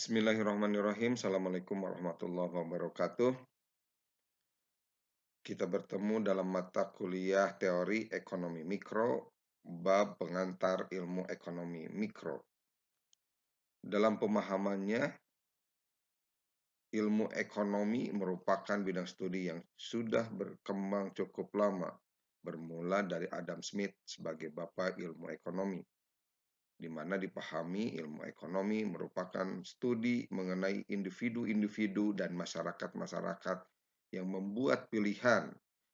Bismillahirrahmanirrahim. Assalamualaikum warahmatullahi wabarakatuh. Kita bertemu dalam mata kuliah teori ekonomi mikro, bab pengantar ilmu ekonomi mikro. Dalam pemahamannya, ilmu ekonomi merupakan bidang studi yang sudah berkembang cukup lama, bermula dari Adam Smith sebagai bapa ilmu ekonomi, di mana dipahami ilmu ekonomi merupakan studi mengenai individu-individu dan masyarakat-masyarakat yang membuat pilihan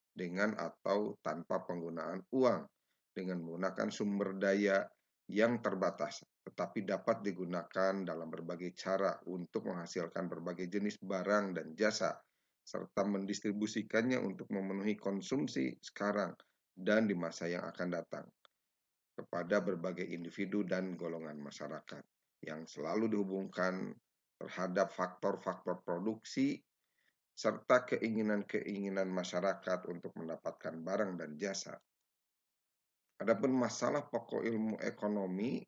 dengan atau tanpa penggunaan uang, dengan menggunakan sumber daya yang terbatas, tetapi dapat digunakan dalam berbagai cara untuk menghasilkan berbagai jenis barang dan jasa, serta mendistribusikannya untuk memenuhi konsumsi sekarang dan di masa yang akan datang kepada berbagai individu dan golongan masyarakat yang selalu dihubungkan terhadap faktor-faktor produksi serta keinginan-keinginan masyarakat untuk mendapatkan barang dan jasa. Adapun masalah pokok ilmu ekonomi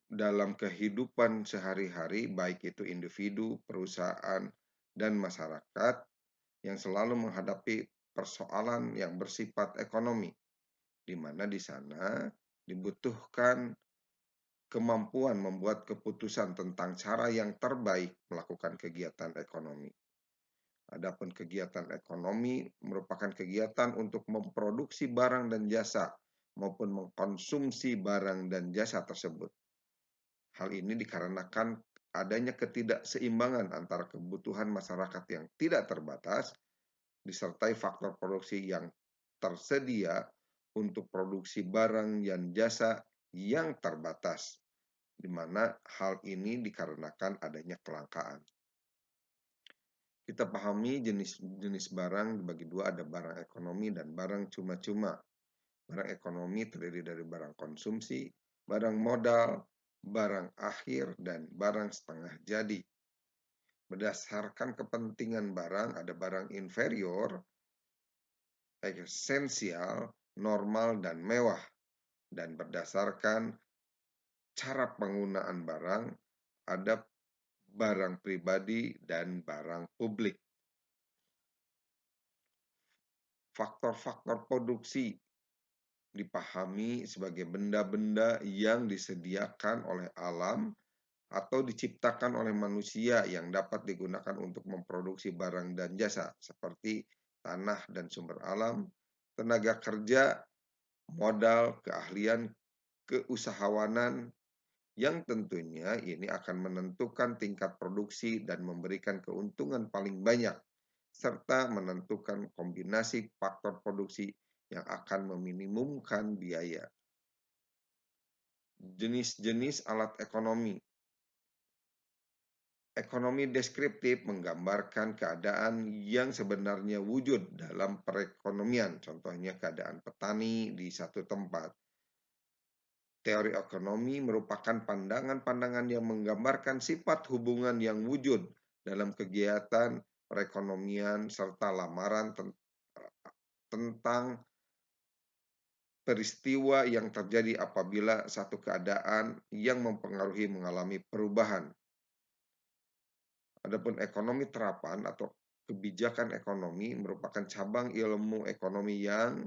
dalam kehidupan sehari-hari, baik itu individu, perusahaan, dan masyarakat yang selalu menghadapi persoalan yang bersifat ekonomi, di mana di sana dibutuhkan kemampuan membuat keputusan tentang cara yang terbaik melakukan kegiatan ekonomi. Adapun kegiatan ekonomi merupakan kegiatan untuk memproduksi barang dan jasa maupun mengkonsumsi barang dan jasa tersebut. Hal ini dikarenakan adanya ketidakseimbangan antara kebutuhan masyarakat yang tidak terbatas disertai faktor produksi yang tersedia untuk produksi barang dan jasa yang terbatas, di mana hal ini dikarenakan adanya kelangkaan. Kita pahami jenis-jenis barang dibagi dua, ada barang ekonomi dan barang cuma-cuma. Barang ekonomi terdiri dari barang konsumsi, barang modal, barang akhir, dan barang setengah jadi. Berdasarkan kepentingan barang, ada barang inferior, esensial, normal, dan mewah. Dan berdasarkan cara penggunaan barang, ada barang pribadi dan barang publik. Faktor-faktor produksi dipahami sebagai benda-benda yang disediakan oleh alam atau diciptakan oleh manusia yang dapat digunakan untuk memproduksi barang dan jasa seperti tanah dan sumber alam, tenaga kerja, modal, keahlian, keusahawanan, yang tentunya ini akan menentukan tingkat produksi dan memberikan keuntungan paling banyak, serta menentukan kombinasi faktor produksi yang akan meminimumkan biaya. Jenis-jenis alat ekonomi. Ekonomi deskriptif menggambarkan keadaan yang sebenarnya wujud dalam perekonomian, contohnya keadaan petani di satu tempat. Teori ekonomi merupakan pandangan-pandangan yang menggambarkan sifat hubungan yang wujud dalam kegiatan perekonomian serta lamaran tentang peristiwa yang terjadi apabila satu keadaan yang mempengaruhi mengalami perubahan. Adapun ekonomi terapan atau kebijakan ekonomi merupakan cabang ilmu ekonomi yang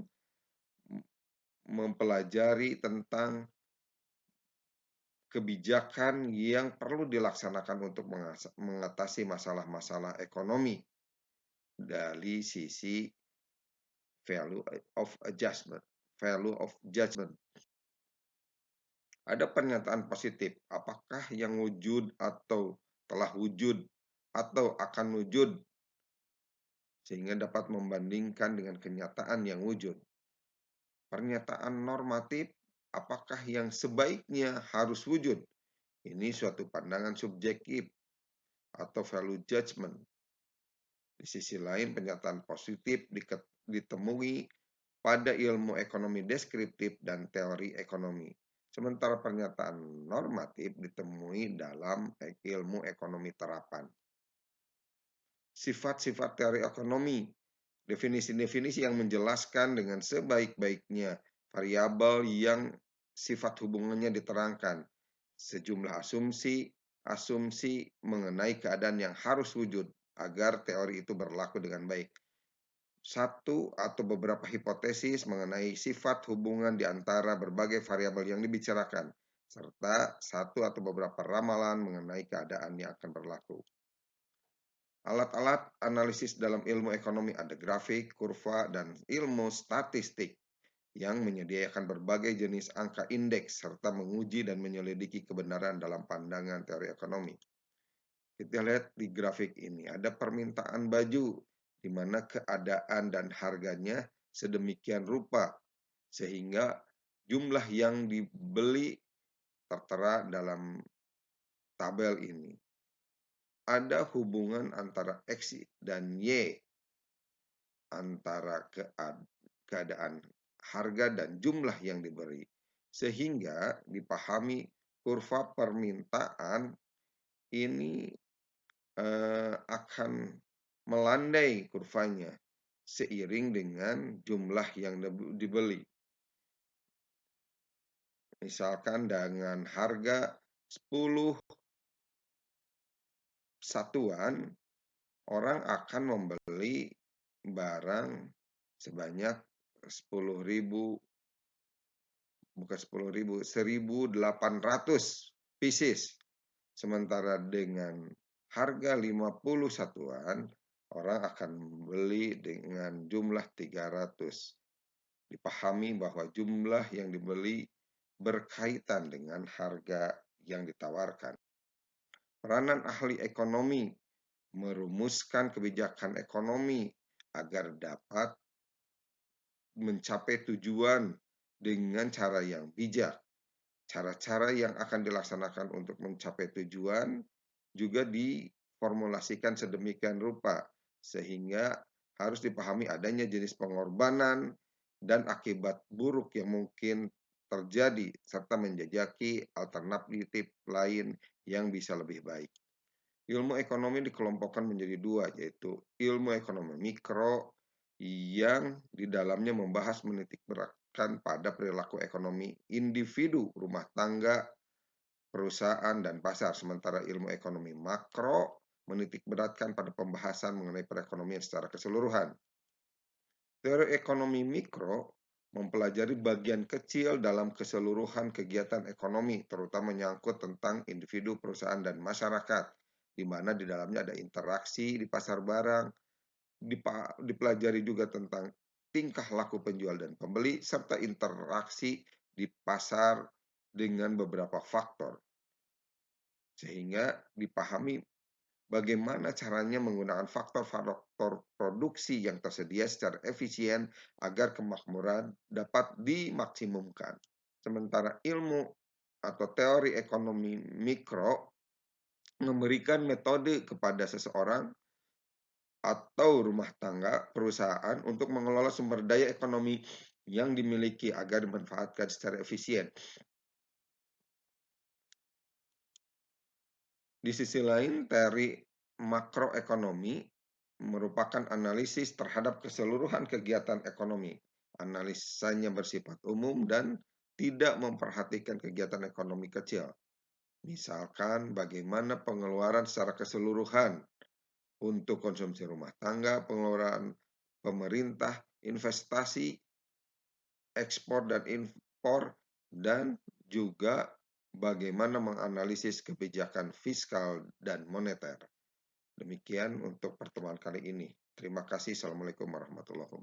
mempelajari tentang kebijakan yang perlu dilaksanakan untuk mengatasi masalah-masalah ekonomi dari sisi value of judgment. Ada pernyataan positif, apakah yang wujud atau telah wujud atau akan wujud, sehingga dapat membandingkan dengan kenyataan yang wujud. Pernyataan normatif, apakah yang sebaiknya harus wujud. Ini suatu pandangan subjektif atau value judgment. Di sisi lain, pernyataan positif ditemui pada ilmu ekonomi deskriptif dan teori ekonomi. Sementara pernyataan normatif ditemui dalam ilmu ekonomi terapan. Sifat-sifat teori ekonomi. Definisi-definisi yang menjelaskan dengan sebaik-baiknya variabel yang sifat hubungannya diterangkan. sejumlah asumsi mengenai keadaan yang harus wujud agar teori itu berlaku dengan baik. Satu atau beberapa hipotesis mengenai sifat hubungan di antara berbagai variabel yang dibicarakan, serta satu atau beberapa ramalan mengenai keadaan yang akan berlaku. Alat-alat analisis dalam ilmu ekonomi ada grafik, kurva, dan ilmu statistik yang menyediakan berbagai jenis angka indeks serta menguji dan menyelidiki kebenaran dalam pandangan teori ekonomi. Kita lihat di grafik ini ada permintaan baju di mana keadaan dan harganya sedemikian rupa sehingga jumlah yang dibeli tertera dalam tabel ini. Ada hubungan antara X dan Y antara keadaan harga dan jumlah yang diberi, sehingga dipahami kurva permintaan ini akan melandai kurvanya seiring dengan jumlah yang dibeli. Misalkan dengan harga 10 satuan, orang akan membeli barang sebanyak 10.000, bukan 10.000, 1.800 pieces. Sementara dengan harga 50 satuan, orang akan membeli dengan jumlah 300. Dipahami bahwa jumlah yang dibeli berkaitan dengan harga yang ditawarkan. Peranan ahli ekonomi merumuskan kebijakan ekonomi agar dapat mencapai tujuan dengan cara yang bijak. Cara-cara yang akan dilaksanakan untuk mencapai tujuan juga diformulasikan sedemikian rupa sehingga harus dipahami adanya jenis pengorbanan dan akibat buruk yang mungkin terjadi serta menjajaki alternatif lain yang bisa lebih baik. Ilmu ekonomi dikelompokkan menjadi dua, yaitu ilmu ekonomi mikro yang di dalamnya membahas menitik beratkan pada perilaku ekonomi individu, rumah tangga, perusahaan, dan pasar. Sementara ilmu ekonomi makro menitik beratkan pada pembahasan mengenai perekonomian secara keseluruhan. Teori ekonomi mikro mempelajari bagian kecil dalam keseluruhan kegiatan ekonomi, terutama menyangkut tentang individu, perusahaan, dan masyarakat, di mana di dalamnya ada interaksi di pasar barang, dipelajari juga tentang tingkah laku penjual dan pembeli, serta interaksi di pasar dengan beberapa faktor. Sehingga dipahami bagaimana caranya menggunakan faktor-faktor produksi yang tersedia secara efisien agar kemakmuran dapat dimaksimumkan. Sementara ilmu atau teori ekonomi mikro memberikan metode kepada seseorang atau rumah tangga, perusahaan untuk mengelola sumber daya ekonomi yang dimiliki agar dimanfaatkan secara efisien. Di sisi lain, teori makroekonomi merupakan analisis terhadap keseluruhan kegiatan ekonomi. Analisanya bersifat umum dan tidak memperhatikan kegiatan ekonomi kecil. Misalkan bagaimana pengeluaran secara keseluruhan untuk konsumsi rumah tangga, pengeluaran pemerintah, investasi, ekspor dan impor, dan juga bagaimana menganalisis kebijakan fiskal dan moneter. Demikian untuk pertemuan kali ini. Terima kasih. Assalamualaikum warahmatullahi wabarakatuh.